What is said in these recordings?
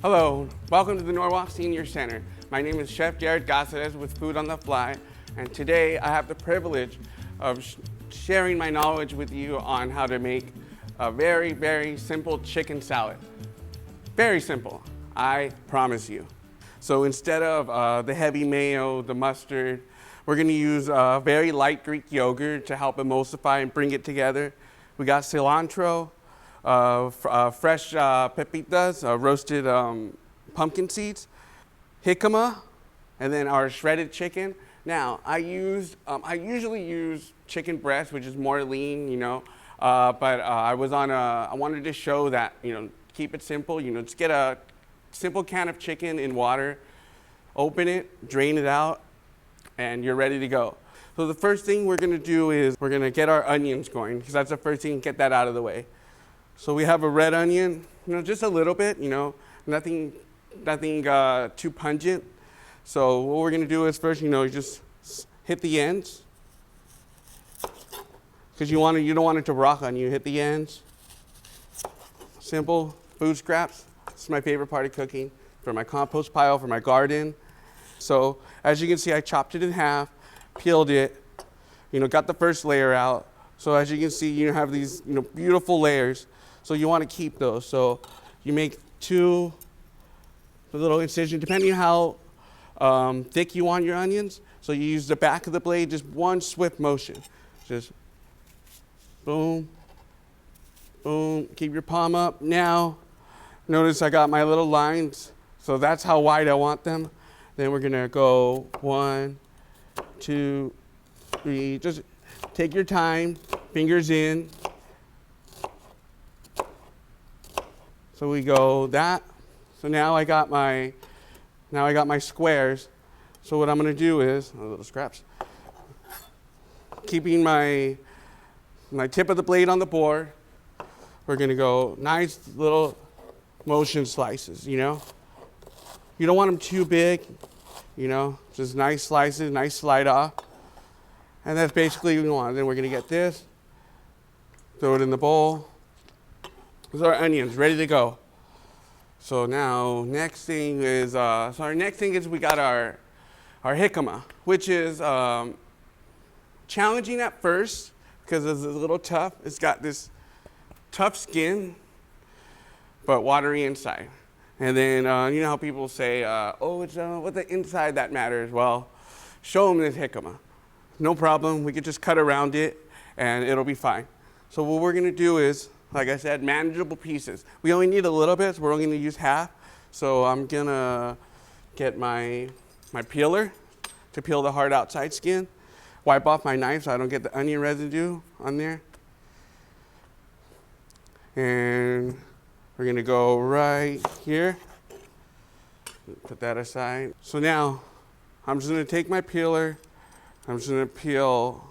Hello, welcome to the Norwalk Senior Center. My name is Chef Jared Gasseres with Food on the Fly, and today I have the privilege of sharing my knowledge with you on how to make a very, very simple chicken salad. Very simple, I promise you. So instead of the heavy mayo, the mustard, we're gonna use very light Greek yogurt to help emulsify and bring it together. We got cilantro, fresh pepitas, roasted pumpkin seeds, jicama, and then our shredded chicken. Now, I usually use chicken breast, which is more lean, but I wanted to show that, keep it simple, just get a simple can of chicken in water, open it, drain it out, and you're ready to go. So the first thing we're gonna do is we're gonna get our onions going, because that's the first thing, get that out of the way. So we have a red onion, just a little bit, nothing too pungent. So what we're gonna do is first, you just hit the ends, because you don't want it to rock on you. Hit the ends. Simple food scraps. This is my favorite part of cooking, for my compost pile, for my garden. So as you can see, I chopped it in half, peeled it, got the first layer out. So as you can see, you have these beautiful layers. So you want to keep those. So you make two little incisions, depending on how thick you want your onions. So you use the back of the blade, just one swift motion. Just boom, boom, keep your palm up. Now, notice I got my little lines. So that's how wide I want them. Then we're gonna go 1, 2, 3, just take your time, fingers in. So we go that. So now I got my squares. So what I'm gonna do is, little scraps, keeping my tip of the blade on the board, we're gonna go nice little motion slices, You don't want them too big, just nice slices, nice slide off. And that's basically what we want. Then we're gonna get this, throw it in the bowl. Those are our onions, ready to go. So now, next thing is we got our jicama, which is challenging at first because it's a little tough. It's got this tough skin, but watery inside. And then, you know how people say, it's what the inside that matters. Well, show them this jicama. No problem, we could just cut around it and it'll be fine. So what we're gonna do is, like I said, manageable pieces. We only need a little bit, so we're only gonna use half. So I'm gonna get my peeler to peel the hard outside skin, wipe off my knife so I don't get the onion residue on there. And we're gonna go right here, put that aside. So now, I'm just gonna take my peeler, I'm just gonna peel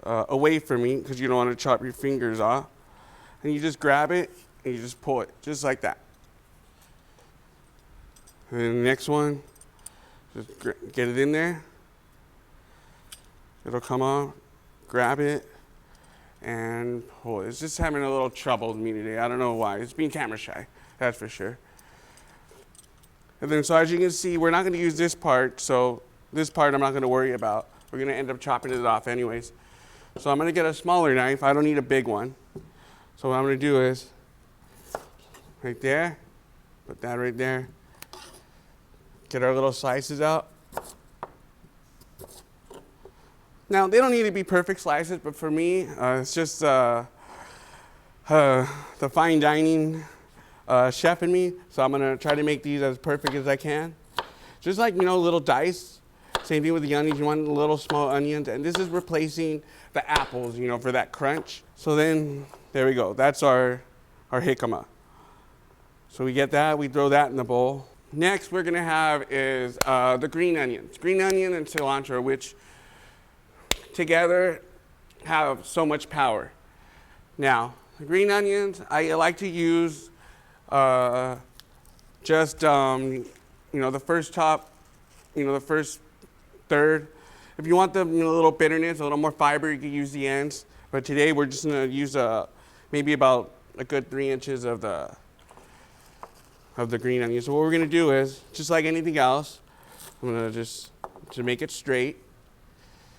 away from me, because you don't wanna chop your fingers off. And you just grab it, and you just pull it, just like that. And then the next one, just get it in there. It'll come off, grab it, and pull it. It's just having a little trouble with me today. I don't know why. It's being camera shy, that's for sure. And then, so as you can see, we're not gonna use this part, so this part I'm not gonna worry about. We're gonna end up chopping it off anyways. So I'm gonna get a smaller knife. I don't need a big one. So what I'm gonna do is, right there, put that right there, get our little slices out. Now, they don't need to be perfect slices, but for me, it's just the fine dining chef in me, so I'm gonna try to make these as perfect as I can. Just like, little dice. Same thing with the onions, you want little small onions, and this is replacing the apples, for that crunch. So then, there we go, that's our jicama. So we get that, we throw that in the bowl. Next we're gonna have is the green onions. Green onion and cilantro, which together have so much power. Now, the green onions, I like to use just, the first top, the first third. If you want the little bitterness, a little more fiber, you can use the ends. But today we're just gonna use maybe about a good 3 inches of the of the green onion. So what we're gonna do is, just like anything else, I'm gonna just, to make it straight,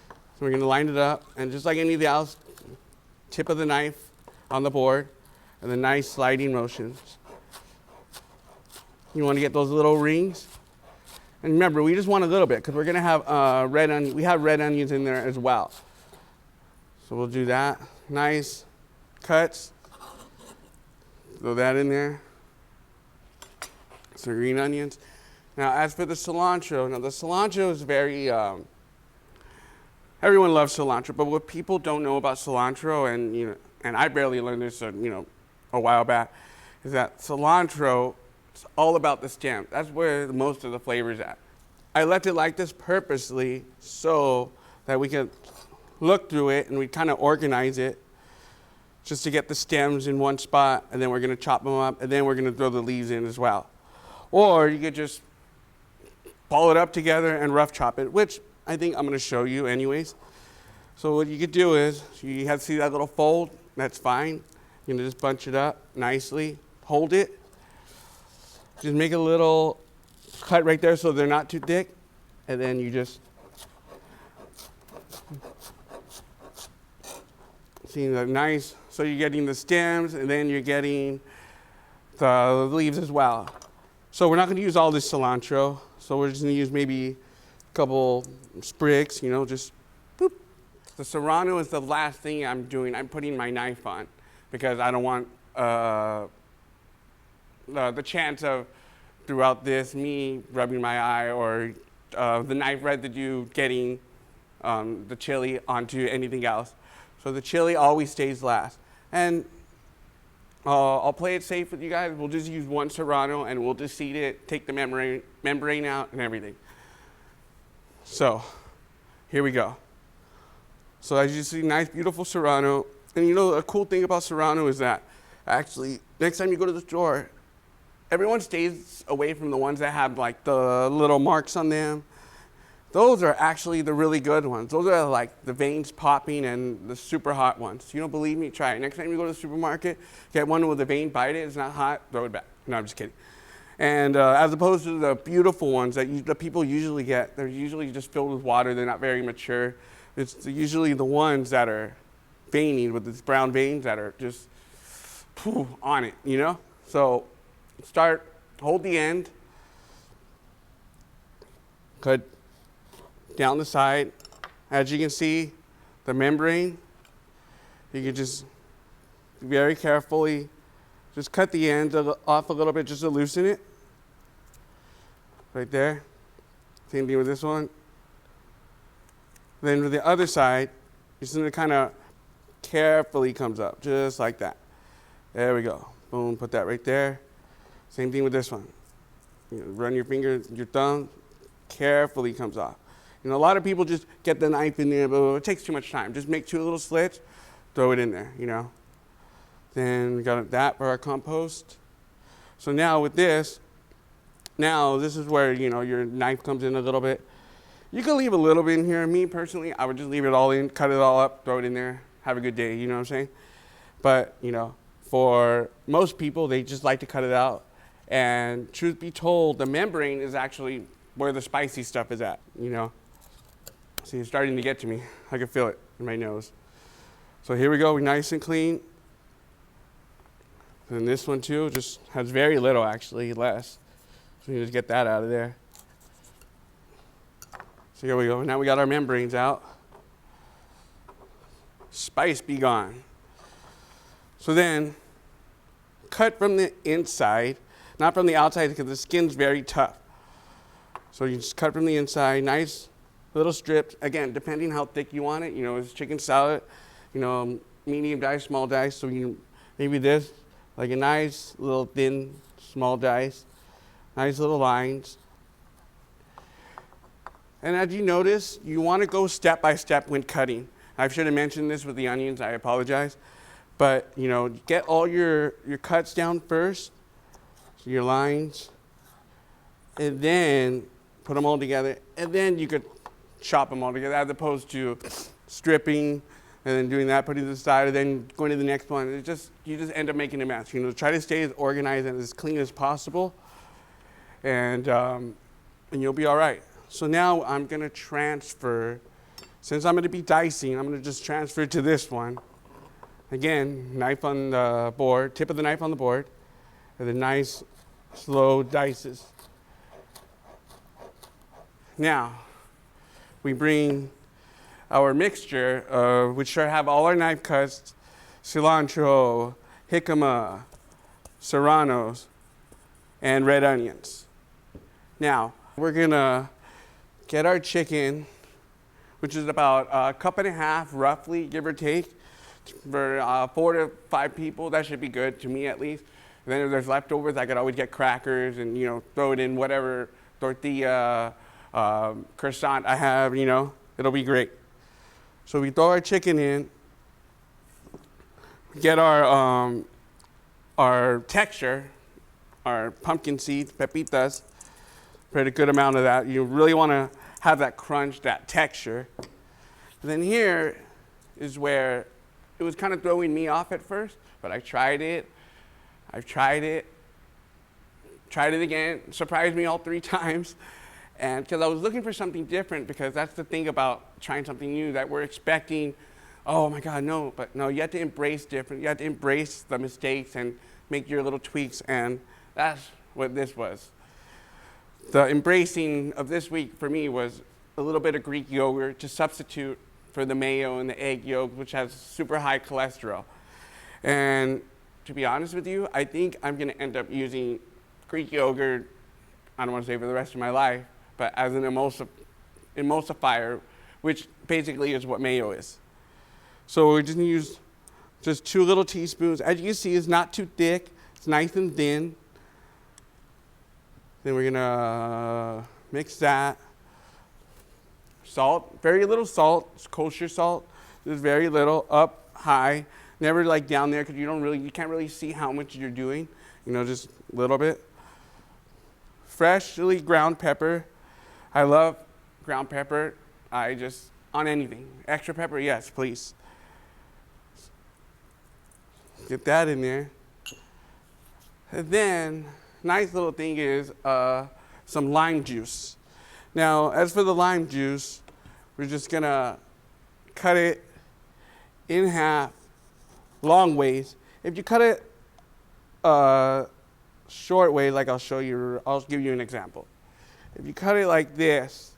so we're gonna line it up, and just like anything else, tip of the knife on the board, and then nice sliding motions. You wanna get those little rings. And remember, we just want a little bit, because we're gonna have red onion. We have red onions in there as well. So we'll do that. Nice cuts. Throw that in there. Some green onions. Now, as for the cilantro, now the cilantro is very, everyone loves cilantro, but what people don't know about cilantro, and I barely learned this, a while back, is that cilantro, it's all about the stem. That's where most of the flavor's at. I left it like this purposely so that we can look through it and we kind of organize it just to get the stems in one spot, and then we're gonna chop them up, and then we're gonna throw the leaves in as well. Or you could just ball it up together and rough chop it, which I think I'm gonna show you anyways. So what you could do is, you have to see that little fold, that's fine. You're gonna just bunch it up nicely, hold it, just make a little cut right there so they're not too thick, and then you just, see that nice, so you're getting the stems, and then you're getting the leaves as well. So we're not gonna use all this cilantro, so we're just gonna use maybe a couple sprigs, just boop. The serrano is the last thing I'm doing. I'm putting my knife on, because I don't want the chance of, throughout this, me rubbing my eye, or the knife residue getting the chili onto anything else. So the chili always stays last. And I'll play it safe with you guys. We'll just use one serrano, and we'll just seed it, take the membrane out and everything. So here we go. So as you see, nice, beautiful serrano. And a cool thing about serrano is that actually, next time you go to the store, everyone stays away from the ones that have like the little marks on them. Those are actually the really good ones. Those are like the veins popping and the super hot ones. You don't believe me? Try it. Next time you go to the supermarket, get one with a vein, bite it, it's not hot, throw it back. No, I'm just kidding. And as opposed to the beautiful ones that the people usually get, they're usually just filled with water, they're not very mature. It's usually the ones that are veining with these brown veins that are just on it, So hold the end, cut down the side. As you can see, the membrane, you can just very carefully just cut the end off a little bit just to loosen it. Right there. Same thing with this one. Then with the other side, you're just gonna kind of carefully comes up, just like that. There we go. Boom, put that right there. Same thing with this one. Run your finger, your thumb, carefully comes off. A lot of people just get the knife in there, but it takes too much time. Just make 2 little slits, throw it in there, Then we got that for our compost. So now with this, this is where, your knife comes in a little bit. You can leave a little bit in here. Me, personally, I would just leave it all in, cut it all up, throw it in there, have a good day, you know what I'm saying? But, for most people, they just like to cut it out. And truth be told, the membrane is actually where the spicy stuff is at, See, it's starting to get to me. I can feel it in my nose. So here we go, we're nice and clean. And this one too, just has very little actually, less. So you just get that out of there. So here we go, now we got our membranes out. Spice be gone. So then, cut from the inside, not from the outside, because the skin's very tough. So you just cut from the inside, nice little strips. Again, depending how thick you want it, it's chicken salad, medium dice, small dice. So maybe this, like a nice little thin, small dice, nice little lines. And as you notice, you want to go step by step when cutting. I should have mentioned this with the onions, I apologize. But, get all your cuts down first, so your lines, and then put them all together, and then you could chop them all together, as opposed to stripping and then doing that, putting it to the side, and then going to the next one. You just end up making a mess. Try to stay as organized and as clean as possible. and you'll be all right. So now I'm gonna transfer, since I'm gonna be dicing, I'm gonna just transfer to this one. Again, knife on the board, tip of the knife on the board, and the nice, slow dices. Now, we bring our mixture, which should have all our knife cuts, cilantro, jicama, serranos, and red onions. Now, we're gonna get our chicken, which is about a cup and a half, roughly, give or take, for 4 to 5 people. That should be good, to me at least. And then if there's leftovers, I could always get crackers and, throw it in whatever tortilla, croissant I have, it'll be great. So we throw our chicken in, get our texture, our pumpkin seeds, pepitas, put a good amount of that. You really want to have that crunch, that texture. And then here is where it was kind of throwing me off at first, but I tried it. I've tried it again, surprised me all 3 times. And because I was looking for something different, because that's the thing about trying something new, that we're expecting, oh my God, no. But no, you have to embrace different. You have to embrace the mistakes and make your little tweaks, and that's what this was. The embracing of this week for me was a little bit of Greek yogurt to substitute for the mayo and the egg yolk, which has super high cholesterol. And to be honest with you, I think I'm gonna end up using Greek yogurt, I don't wanna say for the rest of my life, but as an emulsifier, which basically is what mayo is. So we're just gonna use just 2 little teaspoons. As you can see, it's not too thick, it's nice and thin. Then we're gonna mix that. Salt, very little salt, it's kosher salt, just very little, up, high, never like down there, because you can't really see how much you're doing, just a little bit. Freshly ground pepper. I love ground pepper. On anything. Extra pepper, yes, please. Get that in there. And then, nice little thing is some lime juice. Now, as for the lime juice, we're just gonna cut it in half, long ways. If you cut it short way, like I'll give you an example. If you cut it like this,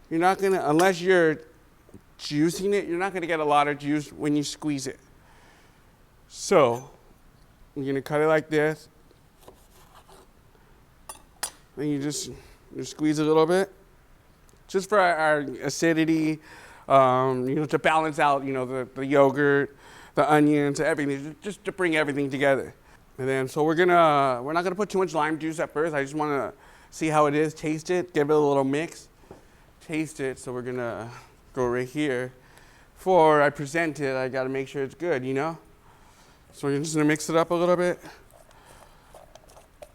you're not gonna, unless you're juicing it, you're not gonna get a lot of juice when you squeeze it. So, you're gonna cut it like this. Then you just squeeze a little bit, just for our acidity, to balance out, the yogurt, the onions, everything, just to bring everything together. And then, so we're not gonna put too much lime juice at first. I just wanna see how it is, taste it, give it a little mix, taste it. So we're gonna go right here. Before I present it, I gotta make sure it's good, So we're just gonna mix it up a little bit.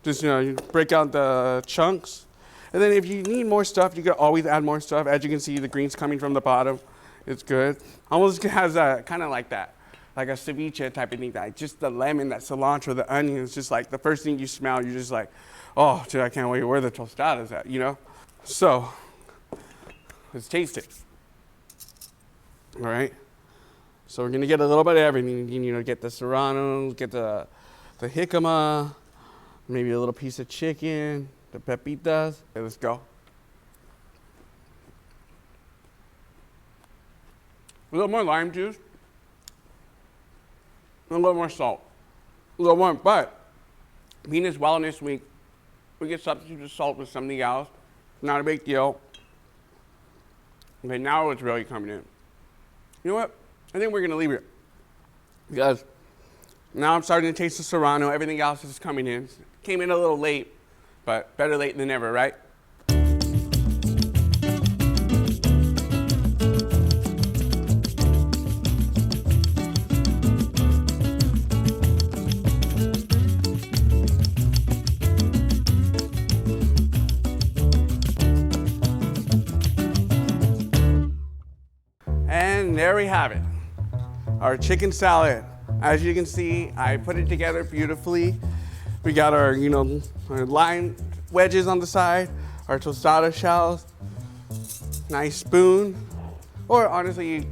Just, you break out the chunks. And then if you need more stuff, you can always add more stuff. As you can see, the green's coming from the bottom. It's good. Almost has a kind of like that, like a ceviche type of thing. That just the lemon, that cilantro, the onion, it's just like the first thing you smell, you're just like, oh, dude, I can't wait where the tostadas at, So, let's taste it. All right. So we're gonna get a little bit of everything. Get the serrano, get the jicama, maybe a little piece of chicken, the pepitas. Okay, let's go. A little more lime juice, a little more salt, a little more, but being it's Wellness Week, we can substitute the salt with something else. Not a big deal. Okay, now it's really coming in. You know what? I think we're gonna leave it, because now I'm starting to taste the serrano. Everything else is coming in. Came in a little late, but better late than never, right? And there we have it, our chicken salad. As you can see, I put it together beautifully. We got our, our lime wedges on the side, our tostada shells, nice spoon, or honestly, you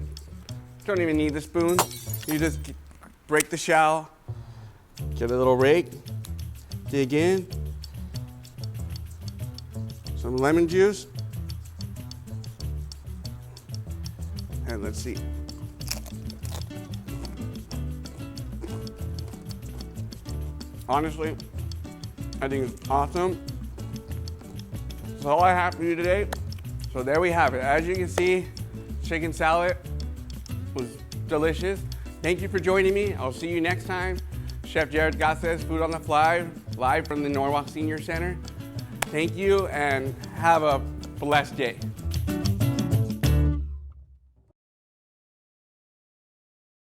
don't even need the spoon. You just break the shell, get a little rake, dig in, some lemon juice, and let's see. Honestly, I think it's awesome. That's all I have for you today. So there we have it. As you can see, chicken salad was delicious. Thank you for joining me. I'll see you next time. Chef Jared Garces, Food on the Fly, live from the Norwalk Senior Center. Thank you and have a blessed day.